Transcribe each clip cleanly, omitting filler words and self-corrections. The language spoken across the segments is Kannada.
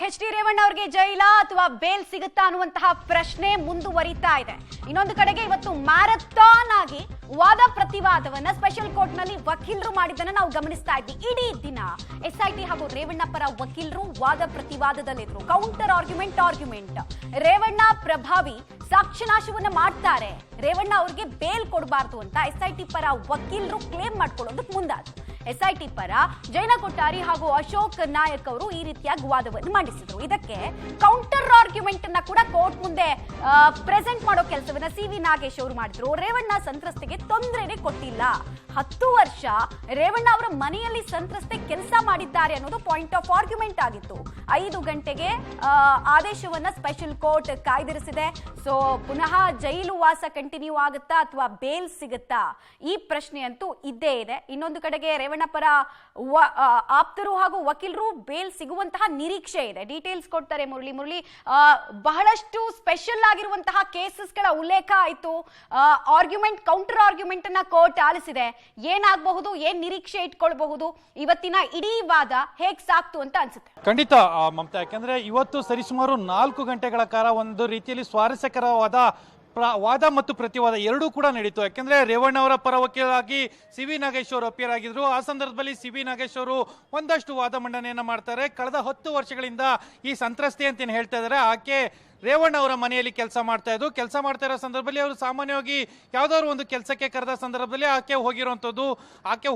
ಎಚ್ ಡಿ ರೇವಣ್ಣ ಅವರಿಗೆ ಜೈಲ ಅಥವಾ ಬೇಲ್ ಸಿಗುತ್ತಾ ಅನ್ನುವಂತಹ ಪ್ರಶ್ನೆ ಮುಂದುವರಿತಾ ಇದೆ. ಇನ್ನೊಂದು ಕಡೆಗೆ ಇವತ್ತು ಮ್ಯಾರಥಾನ್ ಆಗಿ ವಾದ ಪ್ರತಿವಾದವನ್ನ ಸ್ಪೆಷಲ್ ಕೋರ್ಟ್ ನಲ್ಲಿ ವಕೀಲರು ಮಾಡಿದ್ದನ್ನ ನಾವು ಗಮನಿಸ್ತಾ ಇದ್ವಿ. ಇಡೀ ದಿನ ಎಸ್ಐಟಿ ಹಾಗೂ ರೇವಣ್ಣ ಪರ ವಕೀಲರು ವಾದ ಪ್ರತಿವಾದದಲ್ಲಿದ್ರು. ಕೌಂಟರ್ ಆರ್ಗ್ಯುಮೆಂಟ್ ರೇವಣ್ಣ ಪ್ರಭಾವಿ ಸಾಕ್ಷ್ಯನಾಶವನ್ನ ಮಾಡ್ತಾರೆ, ರೇವಣ್ಣ ಅವ್ರಿಗೆ ಬೇಲ್ ಕೊಡಬಾರ್ದು ಅಂತ ಎಸ್ಐಟಿ ಪರ ವಕೀಲರು ಕ್ಲೇಮ್ ಮಾಡ್ಕೊಳ್ಳೋದಕ್ಕೆ ಮುಂದಾದ್ರು. ಎಸ್ಐಟಿ ಪರ ಜೈನ ಕೊಟ್ಟಾರಿ ಹಾಗೂ ಅಶೋಕ್ ನಾಯಕ್ ಅವರು ಈ ರೀತಿಯಾಗಿ ವಾದವನ್ನು ಮಂಡಿಸಿದ್ರು. ಇದಕ್ಕೆ ಕೌಂಟರ್ ಆರ್ಗ್ಯುಮೆಂಟ್ ಅನ್ನ ಕೂಡ ಕೋರ್ಟ್ ಮುಂದೆ ಪ್ರೆಸೆಂಟ್ ಮಾಡೋ ಕೆಲಸವನ್ನ ಸಿ.ವಿ. ನಾಗೇಶ್ ಅವರು ಮಾಡಿದ್ರು. ರೇವಣ್ಣ ಸಂತ್ರಸ್ತೆಗೆ ತೊಂದರೆನೇ ಕೊಟ್ಟಿಲ್ಲ, 10 ವರ್ಷ ರೇವಣ್ಣ ಅವರ ಮನೆಯಲ್ಲಿ ಸಂತ್ರಸ್ತೆ ಕೆಲಸ ಮಾಡಿದ್ದಾರೆ ಅನ್ನೋದು ಪಾಯಿಂಟ್ ಆಫ್ ಆರ್ಗ್ಯುಮೆಂಟ್ ಆಗಿತ್ತು. 5 ಗಂಟೆಗೆ ಆದೇಶವನ್ನ ಸ್ಪೆಷಲ್ ಕೋರ್ಟ್ ಕಾಯ್ದಿರಿಸಿದೆ. ಸೊ ಪುನಃ ಜೈಲು ವಾಸ ಕಂಟಿನ್ಯೂ ಆಗುತ್ತಾ ಅಥವಾ ಬೇಲ್ ಸಿಗುತ್ತಾ, ಈ ಪ್ರಶ್ನೆ ಅಂತೂ ಇದ್ದೇ ಇದೆ. ಇನ್ನೊಂದು ಕಡೆಗೆ ರೇವಣ್ಣ ಪರ ಆಪ್ತರು ಹಾಗೂ ವಕೀಲರು ಬೇಲ್ ಸಿಗುವಂತಹ ನಿರೀಕ್ಷೆ ಇದೆ. ಡೀಟೇಲ್ಸ್ ಕೊಡ್ತಾರೆ ಮುರಳಿ. ಬಹಳಷ್ಟು ಸ್ಪೆಷಲ್ ಆಗಿರುವಂತಹ ಕೇಸಸ್ಗಳ ಉಲ್ಲೇಖ ಆಯಿತು. ಕೌಂಟರ್ ಆರ್ಗ್ಯುಮೆಂಟ್ ಅನ್ನ ಕೋರ್ಟ್ ಆಲಿಸಿದೆ. ಏನಾಗಬಹುದು, ಏನ್ ನಿರೀಕ್ಷೆ ಇಟ್ಕೊಳ್ಬಹುದು, ಇವತ್ತಿನ ಇಡೀ ವಾದ ಹೇಗ್ ಸಾಕ್ತು ಅಂತ ಅನ್ಸುತ್ತೆ? ಖಂಡಿತ ಮಮತಾ, ಯಾಕಂದ್ರೆ ಇವತ್ತು ಸರಿಸುಮಾರು 4 ಗಂಟೆಗಳ ಕಾಲ ಒಂದು ರೀತಿಯಲ್ಲಿ ಸ್ವಾರಸ್ಯಕರವಾದ ವಾದ ಮತ್ತು ಪ್ರತಿವಾದ ಎರಡೂ ಕೂಡ ನಡೀತು. ಯಾಕೆಂದ್ರೆ ರೇವಣ್ಣ ಅವರ ಪರ ವಕೀಲರಾಗಿ ಸಿ.ವಿ. ನಾಗೇಶ್ ಅವರು ಅಪಿಯರ್ ಆಗಿದ್ರು. ಆ ಸಂದರ್ಭದಲ್ಲಿ ಸಿ.ವಿ. ನಾಗೇಶ್ ಅವರು ಒಂದಷ್ಟು ವಾದ ಮಂಡನೆಯನ್ನ ಮಾಡ್ತಾರೆ. ಕಳೆದ 10 ವರ್ಷಗಳಿಂದ ಈ ಸಂತ್ರಸ್ತೆ ಅಂತ ಏನ್ ಹೇಳ್ತಾ ಇದ್ದಾರೆ, ಆಕೆ ರೇವಣ್ಣ ಅವರ ಮನೆಯಲ್ಲಿ ಕೆಲಸ ಮಾಡ್ತಾ ಇರೋ ಸಂದರ್ಭದಲ್ಲಿ ಅವರು ಸಾಮಾನ್ಯವಾಗಿ ಯಾವ್ದಾದ್ರು ಒಂದು ಕೆಲಸಕ್ಕೆ ಕರೆದ ಸಂದರ್ಭದಲ್ಲಿ ಆಕೆ ಹೋಗಿರೋಂಥದ್ದು, ಆಕೆ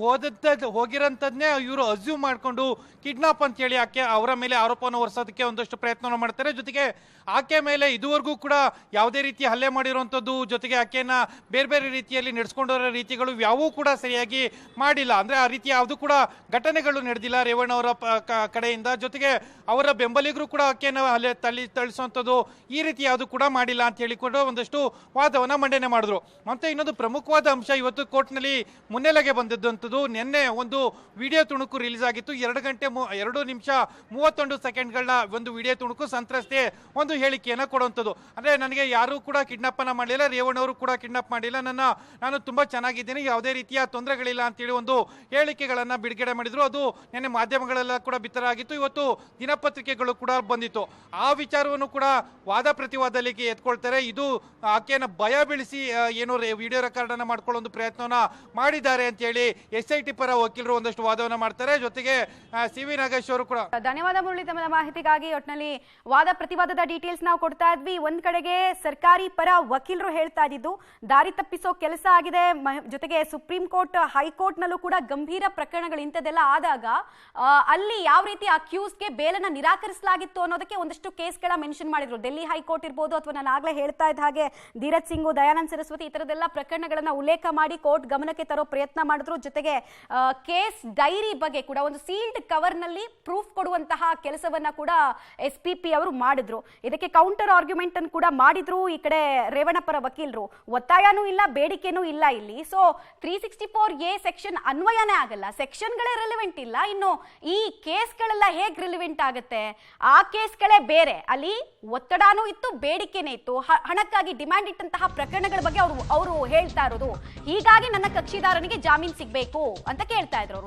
ಹೋಗಿರೋಂಥದ್ನೇ ಇವರು ಅಸ್ಯೂಮ್ ಮಾಡ್ಕೊಂಡು ಕಿಡ್ನಾಪ್ ಅಂತ ಹೇಳಿ ಆಕೆ ಅವರ ಮೇಲೆ ಆರೋಪವನ್ನು ಹೊರಿಸೋದಕ್ಕೆ ಒಂದಷ್ಟು ಪ್ರಯತ್ನ ಮಾಡ್ತಾರೆ. ಜೊತೆಗೆ ಆಕೆ ಮೇಲೆ ಇದುವರೆಗೂ ಕೂಡ ಯಾವುದೇ ರೀತಿ ಹಲ್ಲೆ ಮಾಡಿರುವಂಥದ್ದು, ಜೊತೆಗೆ ಆಕೆಯನ್ನ ಬೇರೆ ಬೇರೆ ರೀತಿಯಲ್ಲಿ ನಡೆಸ್ಕೊಂಡಿರೋ ರೀತಿಗಳು ಯಾವೂ ಕೂಡ ಸರಿಯಾಗಿ ಮಾಡಿಲ್ಲ. ಅಂದ್ರೆ ಆ ರೀತಿ ಯಾವುದು ಕೂಡ ಘಟನೆಗಳು ನಡೆದಿಲ್ಲ ರೇವಣ್ಣ ಅವರ ಕಡೆಯಿಂದ. ಜೊತೆಗೆ ಅವರ ಬೆಂಬಲಿಗರು ಕೂಡ ಆಕೆಯನ್ನು ಹಲ್ಲೆ ಥಳಿಸುವಂಥದ್ದು ಈ ರೀತಿ ಯಾವುದು ಕೂಡ ಮಾಡಿಲ್ಲ ಅಂತ ಹೇಳಿಕೊಂಡು ಒಂದಷ್ಟು ವಾದವನ್ನ ಮಂಡನೆ ಮಾಡಿದ್ರು. ಮತ್ತೆ ಇನ್ನೊಂದು ಪ್ರಮುಖವಾದ ಅಂಶ ಇವತ್ತು ಕೋರ್ಟ್ನಲ್ಲಿ ಮುನ್ನೆಲೆಗೆ ಬಂದಿದ್ದಂಥದ್ದು, ನಿನ್ನೆ ಒಂದು ವಿಡಿಯೋ ತುಣುಕು ರಿಲೀಸ್ ಆಗಿತ್ತು. 2 ಗಂಟೆ 2 ನಿಮಿಷ 31 ಸೆಕೆಂಡ್ಗಳ ಒಂದು ವಿಡಿಯೋ ತುಣುಕು. ಸಂತ್ರಸ್ತೆ ಒಂದು ಹೇಳಿಕೆಯನ್ನ ಕೊಡುವಂಥದ್ದು, ಅಂದ್ರೆ ನನಗೆ ಯಾರು ಕೂಡ ಕಿಡ್ನಾಪ್ ಅನ್ನ ಮಾಡಲಿಲ್ಲ, ರೇವಣ್ಣ ಅವರು ಕೂಡ ಕಿಡ್ನಾಪ್ ಮಾಡಿಲ್ಲ, ನಾನು ತುಂಬಾ ಚೆನ್ನಾಗಿದ್ದೀನಿ, ಯಾವುದೇ ರೀತಿಯ ತೊಂದರೆಗಳಿಲ್ಲ ಅಂತೇಳಿ ಒಂದು ಹೇಳಿಕೆಗಳನ್ನ ಬಿಡುಗಡೆ ಮಾಡಿದ್ರು. ಅದು ನಿನ್ನೆ ಮಾಧ್ಯಮಗಳೆಲ್ಲ ಕೂಡ ಬಿತ್ತರ ಆಗಿತ್ತು. ಇವತ್ತು ದಿನಪತ್ರಿಕೆಗಳು ಕೂಡ ಬಂದಿತ್ತು. ಆ ವಿಚಾರವನ್ನು ಕೂಡ ವಾದ ಪ್ರತಿವಾದದಲ್ಲಿ ಎತ್ಕೊಳ್ತಾರೆ. ಇದು ಆಕೆಯನ್ನ ಭಯ ಬೀಳಿಸಿ ಏನೋ ವಿಡಿಯೋ ರೆಕಾರ್ಡ್ ಅನ್ನ ಮಾಡ್ಕೊಳ್ಳೋ ಒಂದು ಪ್ರಯತ್ನವನ್ನ ಮಾಡಿದ್ದಾರೆ ಅಂತ ಹೇಳಿ ಎಸ್ಐಟಿ ಪರ ವಕೀಲರು ಒಂದಷ್ಟು ವಾದವನ್ನ ಮಾಡ್ತಾರೆ. ಜೊತೆಗೆ ಸಿ.ವಿ. ನಾಗೇಶ್ ಅವರು ಕೂಡ. ಧನ್ಯವಾದ ಮುರಳಿ ತಮ್ಮ ಮಾಹಿತಿಗಾಗಿ. ಒಟ್ಟಿನಲ್ಲಿ ವಾದ ಪ್ರತಿವಾದದ ಡೀಟೇಲ್ಸ್ ನಾವು ಕೊಡ್ತಾ ಇದ್ವಿ. ಒಂದ್ ಕಡೆಗೆ ಸರ್ಕಾರಿ ಪರ ವಕೀಲರು ಹೇಳ್ತಾ ಇದ್ದಿದ್ದು ದಾರಿ ತಪ್ಪಿಸೋ ಕೆಲಸ ಆಗಿದೆ. ಜೊತೆಗೆ ಸುಪ್ರೀಂ ಕೋರ್ಟ್, ಹೈಕೋರ್ಟ್ ನಲ್ಲೂ ಕೂಡ ಗಂಭೀರ ಪ್ರಕರಣಗಳು ಇಂಥದ್ದೆಲ್ಲ ಆದಾಗ ಅಲ್ಲಿ ಯಾವ ರೀತಿ ಅಕ್ಯೂಸ್ಗೆ ಬೇಲನ್ನ ನಿರಾಕರಿಸಲಾಗಿತ್ತು ಅನ್ನೋದಕ್ಕೆ ಒಂದಷ್ಟು ಕೇಸ್ಗಳ ಮೆನ್ಷನ್ ಮಾಡಿದ್ರು. ಡೆಲ್ಲಿ ಹೈಕೋರ್ಟ್ ಇರ್ಬೋದು, ಅಥವಾ ನಾನು ಆಗ್ಲೇ ಹೇಳ್ತಾ ಇದ್ದ ಹಾಗೆ ಧೀರಜ್ ಸಿಂಗ್, ದಯಾನಂದ್ ಸರಸ್ವತಿ, ಈ ತರದೆಲ್ಲ ಪ್ರಕರಣಗಳನ್ನ ಉಲ್ಲೇಖ ಮಾಡಿ ಕೋರ್ಟ್ ಗಮನಕ್ಕೆ ತರೋ ಪ್ರಯತ್ನ ಮಾಡಿದ್ರು. ಜೊತೆಗೆ ಕೇಸ್ ಡೈರಿ ಬಗ್ಗೆ ಕೂಡ ಒಂದು ಸೀಲ್ಡ್ ಕವರ್ ನಲ್ಲಿ ಪ್ರೂಫ್ ಕೊಡುವಂತಹ ಕೆಲಸವನ್ನ ಕೂಡ SPP ಅವರು ಮಾಡಿದ್ರು. ಇದಕ್ಕೆ ಕೌಂಟರ್ ಆರ್ಗ್ಯುಮೆಂಟ್ ಅನ್ನು ಕೂಡ ಮಾಡಿದ್ರು. ಈ ಕಡೆ ರೇವಣ್ಣ ಪರ ವಕೀಲರು ಒತ್ತಾಯನೂ ಇಲ್ಲ, ಬೇಡಿಕೆನೂ ಇಲ್ಲ ಇಲ್ಲಿ. ಸೊ 364A ಸೆಕ್ಷನ್ ಅನ್ವಯನೇ ಆಗಲ್ಲ, ಸೆಕ್ಷನ್ಗಳೇ ರಿಲಿವೆಂಟ್ ಇಲ್ಲ. ಇನ್ನು ಈ ಕೇಸ್ಗಳೆಲ್ಲ ಹೇಗ್ ರಿಲಿವೆಂಟ್ ಆಗುತ್ತೆ? ಆ ಕೇಸ್ಗಳೇ ಬೇರೆ, ಅಲ್ಲಿ ಒತ್ತಡನೂ ಇತ್ತು, ಬೇಡಿಕೆನೇ ಇತ್ತು, ಹಣಕ್ಕಾಗಿ ಡಿಮ್ಯಾಂಡ್ ಇಟ್ಟಂತಹ ಪ್ರಕರಣಗಳ ಬಗ್ಗೆ ಅವರು ಹೇಳ್ತಾ ಇರೋದು. ಹೀಗಾಗಿ ನನ್ನ ಕಕ್ಷಿದಾರನಿಗೆ ಜಾಮೀನು ಸಿಗಬೇಕು ಅಂತ ಕೇಳ್ತಾ ಇದ್ರು ಅವರು.